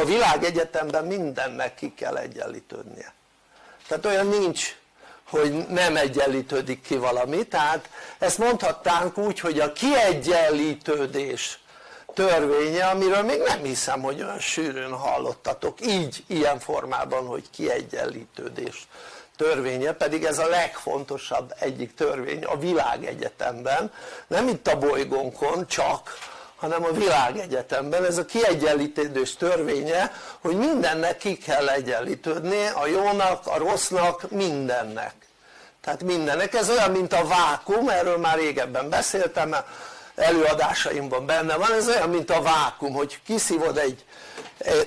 a világegyetemben mindennek ki kell egyenlítődnie, tehát olyan nincs hogy nem egyenlítődik ki valami, tehát ezt mondhatnánk úgy, hogy a kiegyenlítődés törvénye, amiről még nem hiszem hogy olyan sűrűn hallottatok így, ilyen formában, hogy kiegyenlítődés törvénye, pedig ez a legfontosabb egyik törvény a világegyetemben, nem itt a bolygónkon csak, hanem a világegyetemben. Ez a kiegyenlítődés törvénye, hogy mindennek ki kell egyenlítődni, a jónak, a rossznak, mindennek, tehát mindennek. Ez olyan mint a vákuum, erről már régebben beszéltem, előadásaimban benne van, ez olyan mint a vákuum, hogy kiszívod egy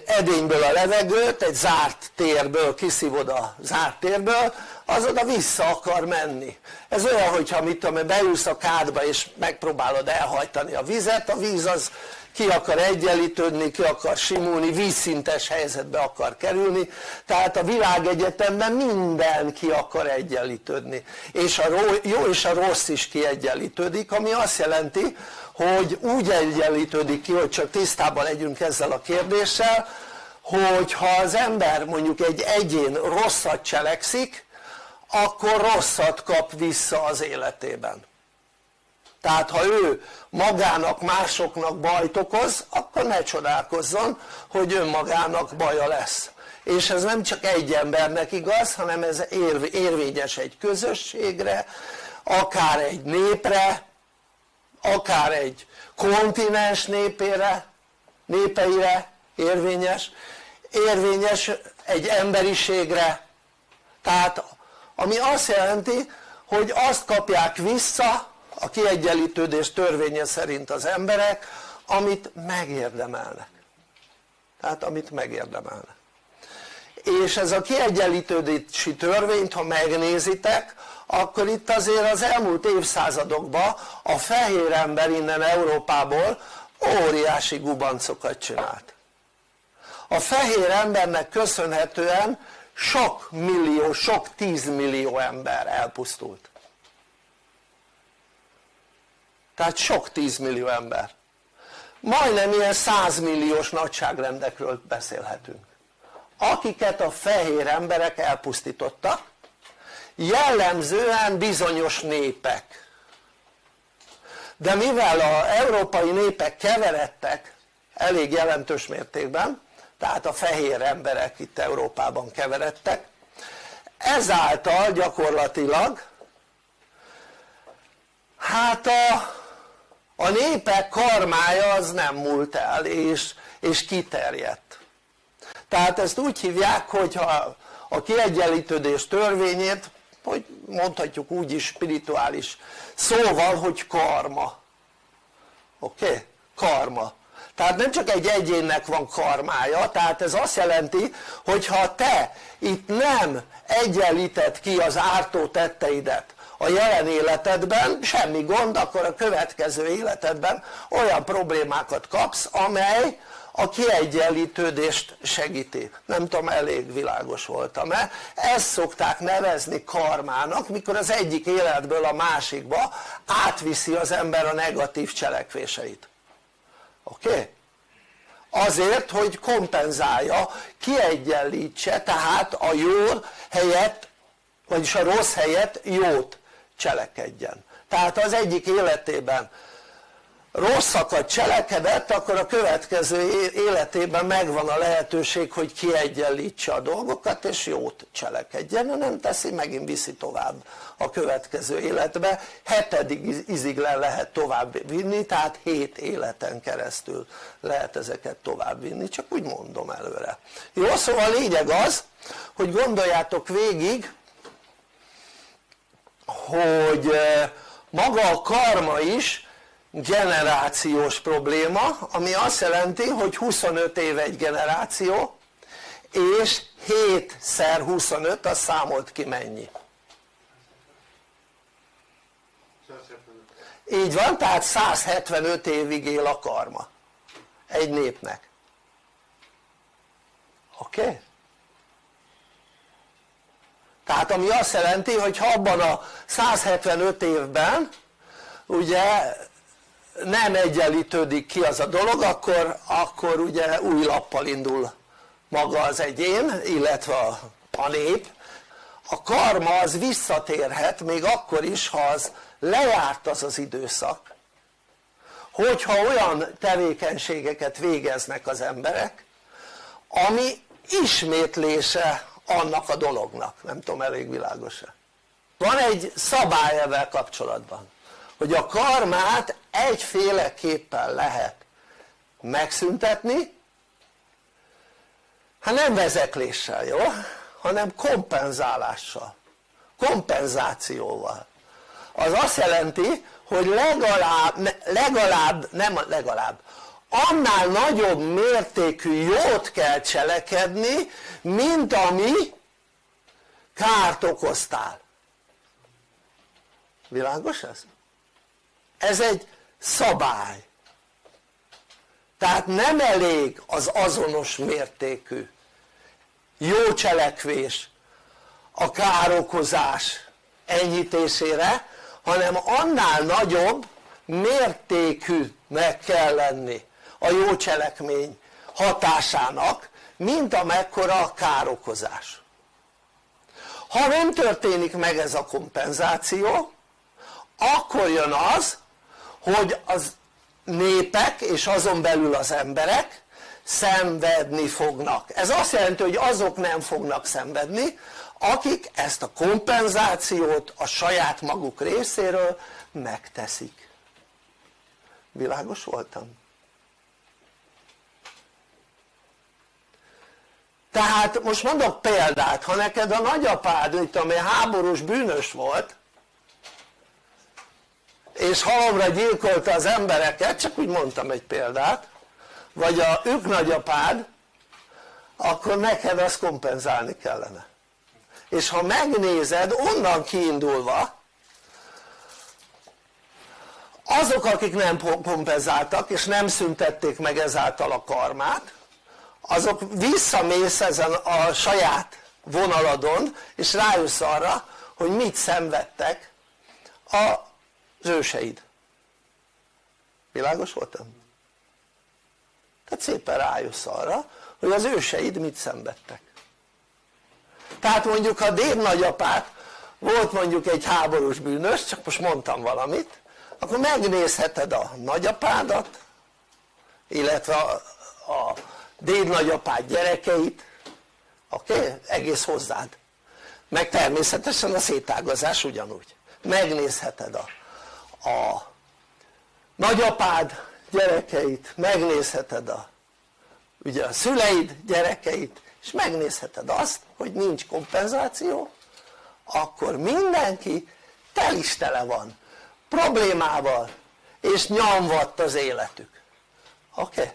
edényből a levegőt, egy zárt térből kiszívod a zárt térből, az oda vissza akar menni. Ez olyan, hogyha mit tudom, beülsz a kádba és megpróbálod elhajtani a vizet, a víz az ki akar egyenlítődni, ki akar simulni, vízszintes helyzetbe akar kerülni, tehát a világegyetemben minden ki akar egyenlítődni, és a jó és a rossz is kiegyenlítődik, ami azt jelenti, hogy úgy egyenlítődik ki, hogy csak tisztában legyünk ezzel a kérdéssel, hogy ha az ember, mondjuk egy egyén rosszat cselekszik, akkor rosszat kap vissza az életében. Tehát ha ő magának, másoknak bajt okoz, akkor ne csodálkozzon, hogy önmagának baja lesz. És ez nem csak egy embernek igaz, hanem ez érvényes egy közösségre, akár egy népre, akár egy kontinens népeire érvényes egy emberiségre, tehát ami azt jelenti, hogy azt kapják vissza a kiegyenlítődés törvénye szerint az emberek, amit megérdemelnek, tehát amit megérdemelnek. És ez a kiegyenlítődési törvényt, ha megnézitek, akkor itt azért az elmúlt évszázadokban a fehér ember innen Európából óriási gubancokat csinált. A fehér embernek köszönhetően sok millió, sok 10 millió ember elpusztult. Tehát sok 10 millió ember. Majdnem ilyen 100 milliós nagyságrendekről beszélhetünk, akiket a fehér emberek elpusztítottak, jellemzően bizonyos népek. De mivel az európai népek keveredtek elég jelentős mértékben, tehát a fehér emberek itt Európában keveredtek, ezáltal gyakorlatilag hát a népek karmája az nem múlt el és kiterjedt. Tehát ezt úgy hívják, hogy a kiegyenlítődés törvényét, hogy mondhatjuk úgy is spirituális szóval, hogy karma. Oké? Karma. Tehát nem csak egy egyénnek van karmája, tehát ez azt jelenti, hogy ha te itt nem egyenlíted ki az ártó tetteidet a jelen életedben, semmi gond, akkor a következő életedben olyan problémákat kapsz, amely a kiegyenlítődést segíti. Nem tudom, elég világos voltam-e? Ezt szokták nevezni karmának, mikor az egyik életből a másikba átviszi az ember a negatív cselekvéseit. Oké? Azért, hogy kompenzálja, kiegyenlítse, tehát a jó helyett, vagyis a rossz helyett jót cselekedjen. Tehát az egyik életében rosszakat cselekedett, akkor a következő életében megvan a lehetőség, hogy kiegyenlítse a dolgokat és jót cselekedjen, ha nem teszi, megint viszi tovább a következő életbe, 7. iziglen lehet tovább vinni, tehát 7 életen keresztül lehet ezeket tovább vinni, csak úgy mondom előre. Jó, szóval a lényeg az, hogy gondoljátok végig, hogy maga a karma is generációs probléma, ami azt jelenti, hogy 25 év egy generáció, és 7x25, az számolt ki mennyi. Így van, tehát 175 évig él a karma egy népnek. Oké? Tehát ami azt jelenti, hogy ha abban a 175 évben ugye nem egyenlítődik ki az a dolog, akkor ugye új lappal indul maga az egyén, illetve a nép, a karma az visszatérhet még akkor is, ha az lejárt az az időszak, hogyha olyan tevékenységeket végeznek az emberek, ami ismétlése annak a dolognak. Nem tudom, elég világos-e? Van egy szabály ezzel kapcsolatban, hogy a karmát egyféleképpen lehet megszüntetni, hát nem vezekléssel, jó? Hanem kompenzálással, kompenzációval. Az azt jelenti, hogy legalább, annál nagyobb mértékű jót kell cselekedni, mint ami kárt okoztál. Világos ez? Ez egy szabály. Tehát nem elég az azonos mértékű jó cselekvés a károkozás enyhítésére, hanem annál nagyobb mértékűnek kell lenni a jó cselekmény hatásának, mint amekkora a károkozás. Ha nem történik meg ez a kompenzáció, akkor jön az, hogy az népek és azon belül az emberek szenvedni fognak. Ez azt jelenti, hogy azok nem fognak szenvedni, akik ezt a kompenzációt a saját maguk részéről megteszik. Világos voltam? Tehát most mondok példát, ha neked a nagyapád, mint amely háborús bűnös volt, és halomra gyilkolta az embereket, csak úgy mondtam egy példát, vagy a ők nagyapád, akkor neked azt kompenzálni kellene. És ha megnézed, onnan kiindulva, azok, akik nem kompenzáltak és nem szüntették meg ezáltal a karmát, azok visszamész ezen a saját vonaladon, és rájössz arra, hogy mit szenvedtek az őseid. Világos voltam? Tehát szépen rájössz arra, hogy az őseid mit szenvedtek. Tehát mondjuk, ha déd nagyapád volt mondjuk egy háborús bűnös, csak most mondtam valamit, akkor megnézheted a nagyapádat, illetve a déd nagyapád gyerekeit, oké? Egész hozzád. Meg természetesen a szétágazás ugyanúgy. Megnézheted a nagyapád gyerekeit, megnézheted ugye a szüleid gyerekeit, és megnézheted azt, hogy nincs kompenzáció, akkor mindenki tele van problémával, és nyomvadt az életük. Oké?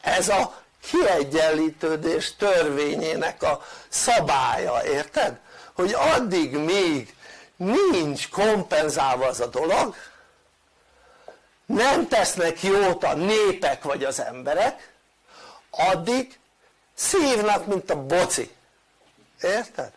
Ez a kiegyenlítődés törvényének a szabálya, érted? Hogy addig még nincs kompenzálva az a dolog, nem tesznek jót a népek vagy az emberek, addig szívnak, mint a boci. Érted?